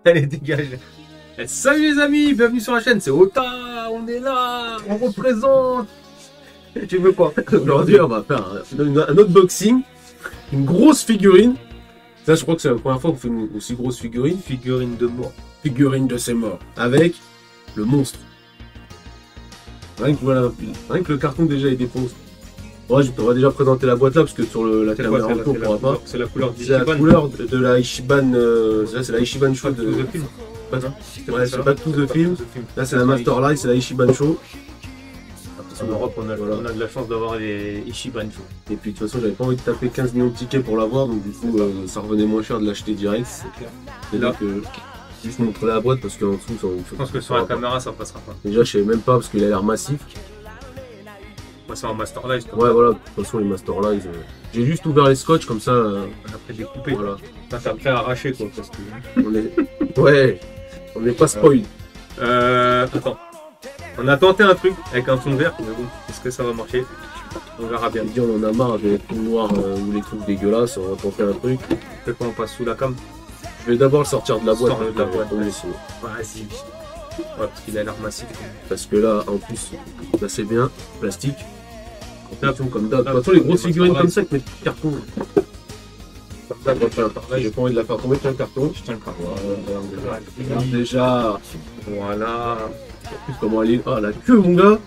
Allez, dégage. Eh, salut les amis, bienvenue sur la chaîne, c'est Ota, on est là, on représente. Tu veux quoi? Aujourd'hui, on va faire un unboxing, une grosse figurine. Ça, je crois que c'est la première fois qu'on fait une aussi grosse figurine. Figurine de mort. Figurine de ses morts. Avec le monstre. Rien que, voilà, rien que le carton déjà il défonce. Ouais, on va déjà présenter la boîte là parce que sur la caméra on pourra pas. C'est la couleur C'est la couleur de la Ichiban. C'est la Ichiban Show de film. Ouais, c'est pas tout de film. Là, c'est la Master Light, c'est la Ichiban Show. En Europe, on a de la chance d'avoir les Ichiban Show. Et puis de toute façon, j'avais pas envie de taper 15 millions de tickets pour l'avoir, donc du coup, ça revenait moins cher de l'acheter direct. C'est clair. Et là, juste montrer la boîte parce qu'en dessous, ça. Je pense que sur la caméra, ça passera pas. Déjà, je savais même pas parce qu'il a l'air massif. Moi, c'est en Master Light. Ouais, voilà, de toute façon, les Master Light. J'ai juste ouvert les scotch comme ça. On a pris découpé. Voilà. T'as après arraché quoi. Parce que... on est... Ouais, on n'est pas spoil. Attends. On a tenté un truc avec un fond vert, mais bon, est-ce que ça va marcher? On verra bien. On en a marre des trucs noirs ou les trucs dégueulasses, on va tenter un truc. Peut-être qu'on passe sous la cam. Je vais d'abord le sortir de la boîte. De la boîte. Vas-y. Ouais, parce qu'il a l'air massif. Parce que là, en plus, là c'est bien, plastique. Comme d'hab. De toute façon, les grosses figurines comme ça avec mes petits cartons. Comme d'hab, j'ai pas envie de la faire tomber, tiens le carton. Je tiens le carton. Regarde déjà. Voilà. En plus, comment elle est. Ah, la queue, mon gars.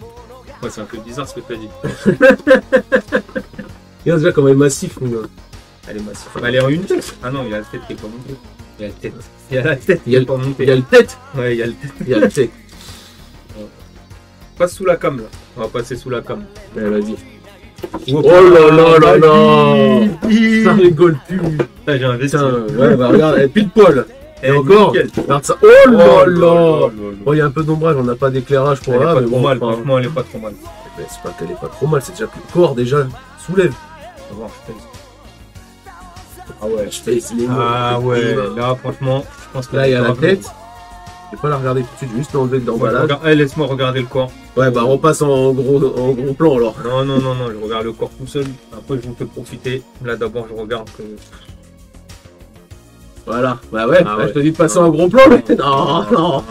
Ouais, c'est un peu bizarre ce que tu as dit. Regarde déjà comment elle est massif, mon gars. Elle est massive. Elle est en une tête. Ah non, il y a la tête qui est pas montée. Il y a la tête. Il y a la tête qui est pas montée. Il y a le tête. Ouais, il y a le tête. Il y a le tête. Passe sous la cam là. On va passer sous la cam. Ouais, vas-y. Oh là là là là. Ça rigole plus. J'ai investi. Ouais, bah regarde, elle est pile poil. Et encore, regarde ça. Oh là là. Bon, il y a un peu d'ombrage, on n'a pas d'éclairage pour là. Elle est pas trop mal, franchement, elle est pas trop mal. C'est pas qu'elle est pas trop mal, c'est déjà que le corps déjà soulève. On va voir, je pèse. Ah ouais, je pèse les mots. Ah ouais, là franchement, je pense que là il y a la tête. Je vais pas la regarder tout de suite, je vais juste l'enlever de l'emballage. Laisse-moi regarder le corps. Ouais, bah on repasse en gros plan alors. Non, non, non, non, je regarde le corps tout seul. Après, je vais te profiter. Là d'abord, je regarde que. Voilà, bah ouais, ah bah, ouais. je te dis de passer en gros plan, mais non, non.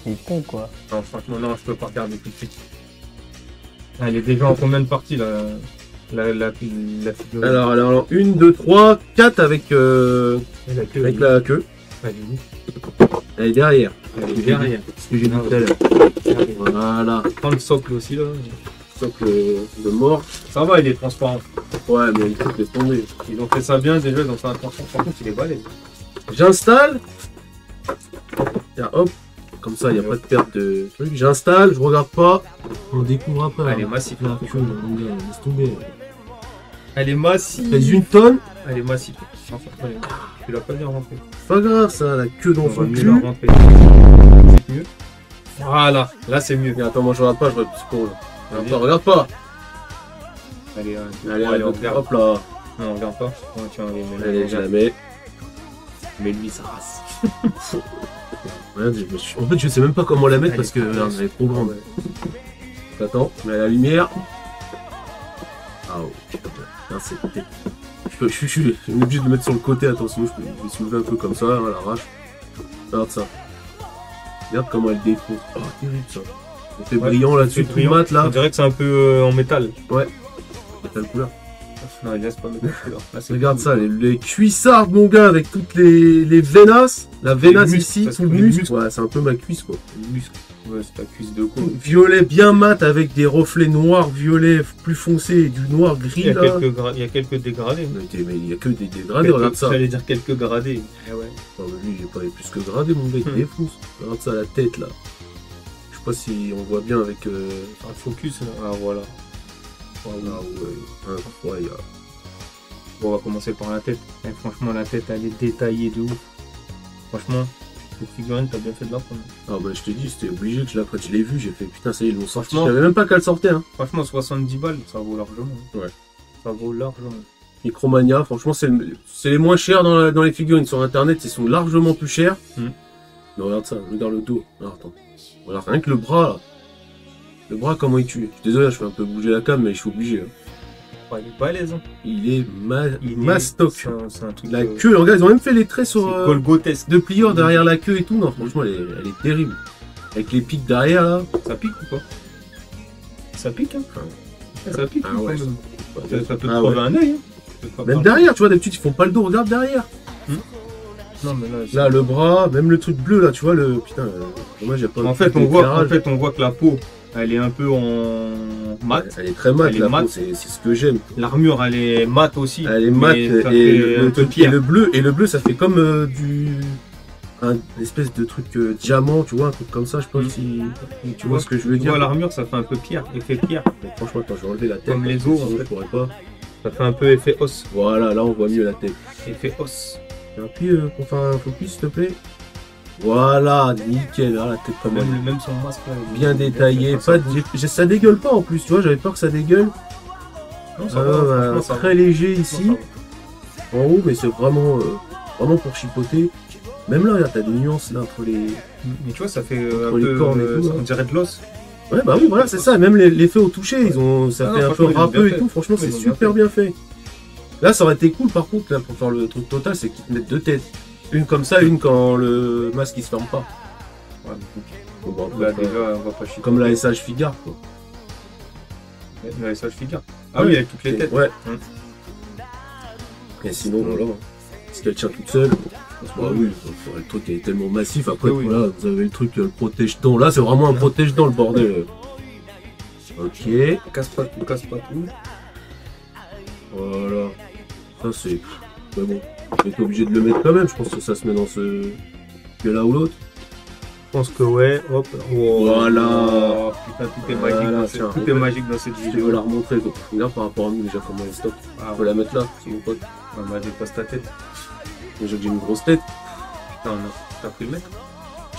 Il est con quoi. Non, franchement, non, je peux pas regarder tout de suite. Elle est déjà en combien de parties là, la figurine? Alors, 1, 2, 3, 4 avec la queue. Elle est derrière. Elle est derrière. Ce que j'ai dit tout à l'heure. Voilà. Prends le socle aussi là. Socle de mort. Ça va, il est transparent. Ouais, mais il faut laisser tomber. Ils ont fait ça bien déjà, ils ont fait un transparent. Par contre, il est balèze. J'installe. Tiens, hop. Comme ça, il n'y a pas de perte de truc. J'installe, je regarde pas. On découvre après. Elle est massive. Laisse tomber. Elle est massive. Pèse une tonne. Elle est massive. Tu l'as pas bien rentré. Pas grave ça, la queue dans son cul. C'est mieux. Voilà, là c'est mieux. Mais attends, moi je regarde pas, je regarde plus pour. Attends, regarde pas. Allez, allez, on regarde. Hop là. Non, on regarde pas. Oh, tiens, allez, je la mets. Mais lui, ça race. En fait, je sais même pas comment la mettre parce que elle est trop grande. Attends, je mets la lumière. Ah oh, putain, c'est. Je suis obligé de le mettre sur le côté, attention, je vais soulever un peu comme ça, à l'arrache. Regarde ça. Regarde comment elle défonce. Oh, terrible ça. Ça fait brillant là-dessus, tout mat là. On dirait que c'est un peu en métal. Ouais. Métal couleur. Non, il laisse pas métal couleur. Là, regarde ça, les cuissards, mon gars, avec toutes les vénasses. La vénasse ici, tout le muscle. Ouais, c'est un peu ma cuisse quoi. Le muscle. Ouais, c'est ta cuisse de quoi. Violet bien mat avec des reflets noirs, violet plus foncé et du noir gris. Il y a quelques dégradés. Mais il y a que des dégradés, regarde ça. J'allais dire quelques gradés. Ah ouais. Non, mais lui, il est pas plus que gradé, mon gars, il défonce. Regarde ça, la tête là. Je sais pas si on voit bien avec un focus. Là. Ah voilà. Ah ouais, incroyable. Bon, on va commencer par la tête. Et franchement, la tête, elle est détaillée de ouf. Franchement. Cette figurine, t'as bien fait de la prendre. Ah bah je t'ai dit, c'était obligé que je la prenne. Je l'ai vu, j'ai fait putain, ça y est, ils l'ont sorti. Je savais même pas qu'elle sortait. Hein. Franchement, 70 balles, ça vaut largement. Ouais. Ça vaut largement. Micromania, franchement, c'est les moins chers dans les figurines. Sur internet, ils sont largement plus chers. Mais regarde ça, regarde le dos. Alors, attends. Regarde rien que le bras là. Le bras, comment il tue. Je suis désolé, je fais un peu bouger la cam, mais je suis obligé. Hein. Ouais, il est balèze. Hein. Il est mastoc. C'est un truc. La queue, regarde, ils ont même fait les traits sur Golgotesque. de plieurs derrière la queue et tout. Non, franchement, elle est terrible. Avec les pics derrière là. Ça pique ou pas? Ça pique, hein. Ça pique, ah, ouais, ça peut te crever un œil. Hein. Même derrière, tu vois, d'habitude ils font pas le dos, regarde derrière. Non, mais là, le bras, même le truc bleu là, tu vois, le. Putain, dommage, j'ai pas. En fait, on voit que la peau, elle est un peu en mat. Elle est très mat, la peau, c'est ce que j'aime. L'armure, elle est mat aussi. Elle est mat et le bleu, ça fait comme un espèce de truc diamant, tu vois, un truc comme ça, je pense. Si tu vois ce que je veux dire. Tu vois, l'armure, ça fait un peu pierre, effet pierre. Mais franchement, attends, je vais enlever la tête. Comme les os, en fait. Je pourrais pas. Ça fait un peu effet os. Voilà, là, on voit mieux la tête. Effet os. Et puis, pour faire un focus, s'il te plaît. Voilà, nickel, là, la tête quand même. Même son masque, là, bien détaillé. Ça dégueule pas en plus, tu vois, j'avais peur que ça dégueule. Non, ça va, très léger ici. En haut, mais c'est vraiment pour chipoter. Même là, regarde, t'as des nuances là entre les. Mais tu vois, ça fait un peu cornes et tout, on dirait de l'os. Ouais, bah oui, voilà, c'est ça. Même l'effet au toucher, ça fait un peu râpeux et tout. Franchement, c'est super bien fait. Là, ça aurait été cool par contre, là, pour faire le truc total, c'est qu'ils te mettent deux têtes. Une comme ça, une quand le masque il se ferme pas. Ouais, bon, là, déjà, on va pas chier. Comme la SH Figure, quoi. La SH Figure. Ah oui, avec toutes les têtes. Ouais. Et sinon, voilà. Est-ce qu'elle tient toute seule? Bah oui, le truc est tellement massif. Après, voilà, vous avez le truc, le protège-dents. Là, c'est vraiment un protège-dents, le bordel. Ok. Casse pas tout. Voilà. Ça, c'est. Mais bon, on est obligé de le mettre quand même. Je pense que ça se met dans ce. Que là ou l'autre. Je pense que ouais. Hop. Oh, voilà. Putain, tout est magique. Tout est magique dans cette vidéo. Je veux la remontrer. Là, par rapport à nous, déjà, comment elle stock. On peut la mettre là, c'est mon pote. Ouais, bah, dépasse ta tête. Déjà que j'ai une grosse tête. Putain, non. T'as pris le mètre?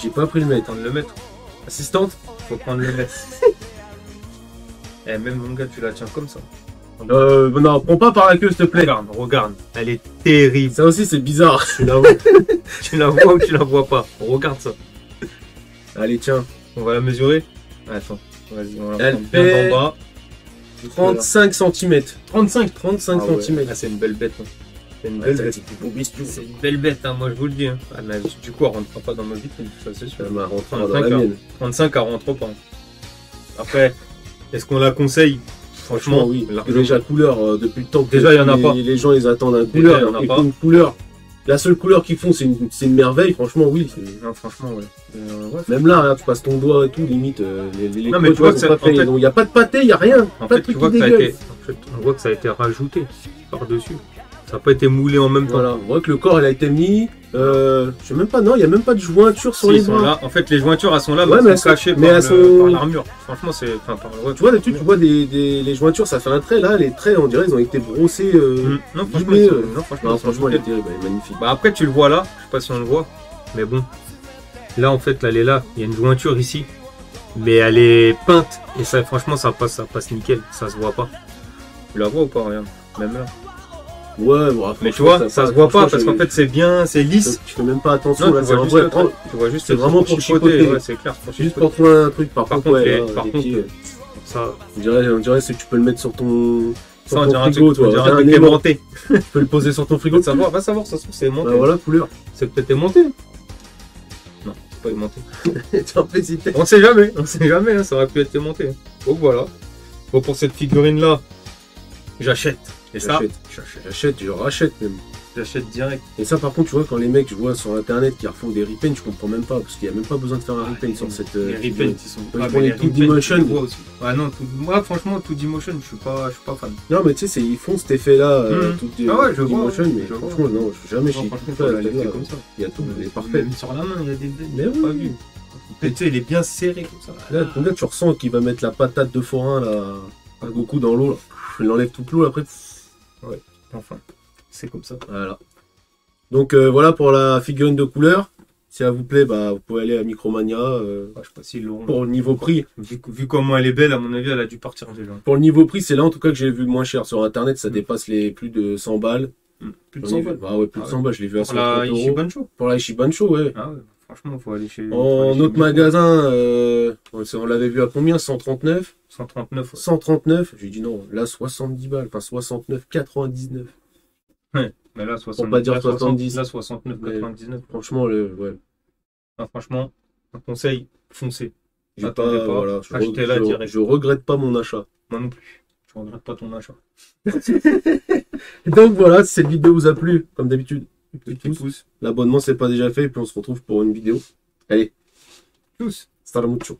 J'ai pas pris le mètre. Prendre le mètre. Assistante? Faut prendre le mètre. Eh, même mon gars, tu la tiens comme ça. Non, prends pas par la queue, s'il te plaît. Regarde. Elle est terrible. Ça aussi, c'est bizarre. Tu la vois Tu la vois ou tu la vois pas? Regarde ça. Allez, tiens. On va la mesurer. Attends. Vas-y, on la elle prend bien d'en bas. 35 cm. 35 cm. Ah, c'est une belle bête. Hein. C'est une belle bête. C'est une belle bête, hein, moi je vous le dis. Hein. Ah, mais, du coup, elle rentrera pas dans ma vitrine, ça c'est sûr. Elle m'a rentré dans la mienne. 35, elle rentre pas. Après, est-ce qu'on la conseille? Franchement, oui. Déjà, couleur, depuis le temps que déjà, il y en a pas. Les gens, ils attendent un couleur. Il y en a pas. Une couleur. La seule couleur qu'ils font, c'est une merveille. Franchement, oui. Non, franchement, ouais. Même là, regarde, tu passes ton doigt et tout, limite. Non, mais tu vois que ça, il n'y a pas de pâté, il n'y a rien. En fait, tu vois que ça a été, on voit que ça a été rajouté par-dessus. Ça n'a pas été moulé en même temps. Voilà, on voit que le corps, il a été mis. Je sais même pas, non, il n'y a même pas de jointure sur les bras. Là. En fait, les jointures, elles sont là, ouais, mais elles sont cachées par l'armure. Franchement, c'est. Tu vois, d'habitude, tu vois les jointures, ça fait un trait. Là, les traits, on dirait, ils ont été brossés. Non, franchement, elle est terrible, elle est magnifique. Bah, après, tu le vois là, je sais pas si on le voit, mais bon. Là, en fait, là, elle est là. Il y a une jointure ici, mais elle est peinte. Et ça, franchement, ça passe nickel. Ça se voit pas. Tu la vois ou pas, regarde. Même là. Ouais, bon, mais tu vois, ça se voit pas parce qu'en fait c'est bien, c'est lisse. Tu fais même pas attention, là, tu vois juste, c'est vraiment pour chipoter. Ouais, c'est clair. Juste pour trouver un truc, par contre, ça. On dirait que tu peux le mettre sur ton frigo, tu vois. Tu peux le poser sur ton frigo. Va savoir, ça se trouve, c'est aimanté. Bah voilà, couleur. C'est peut-être aimanté. Non, c'est pas aimanté. Tu en fais hésiter. On sait jamais, hein, ça aurait pu être aimanté. Donc voilà. Bon, pour cette figurine là, j'achète. Et ça, je rachète même. J'achète direct. Et ça, par contre, tu vois, quand les mecs, je vois sur internet qui refont des repaints, je comprends même pas, parce qu'il n'y a même pas besoin de faire un repaint sur cette. Les repaints, ils sont pas. Ils font les 2D motion. Ah non, moi, franchement, 2D motion, je suis pas fan. Non, mais tu sais, ils font cet effet-là, je vois. Motion, mais franchement, non, je suis jamais chez comme ça. Il y a tout, il est parfait. Même sur la main, il y a des mais pas vu. Tu sais, il est bien serré comme ça. Là, tu ressens qu'il va mettre la patate de forain, là, à Goku dans l'eau, là. Il enlève toute l'eau, après. Ouais. Enfin, c'est comme ça. Voilà. Donc voilà pour la figurine de couleur. Si elle vous plaît, bah, vous pouvez aller à Micromania. Je sais pas s'ils l'auront. Pour le niveau prix. Vu comment elle est belle, à mon avis, elle a dû partir déjà. Pour le niveau prix, c'est là en tout cas que j'ai vu le moins cher. Sur internet, ça dépasse les plus de 100 balles. Plus de 100 balles. Ah ouais, plus de 100 balles, je l'ai vu à 130 €. Pour la Ichiban Show. Pour la Ichiban Show, ouais. Ah ouais. franchement, faut aller chez. En autre magasin, on l'avait vu à combien? 139? 139. Ouais. 139. J'ai dit non, là 70 balles, enfin 69, 99. Ouais, mais là, 70. Pour pas dire 70. Là, 69, 99. Franchement, ouais. Ah, franchement, un conseil, foncez. J'ai Attendez pas, voilà, achetez-la direct. je regrette pas mon achat. Moi non plus. Je regrette pas ton achat. Donc voilà, si cette vidéo vous a plu, comme d'habitude, Petit pouce. l'abonnement c'est pas déjà fait, et puis on se retrouve pour une vidéo. Allez, Tous. hasta la mucho.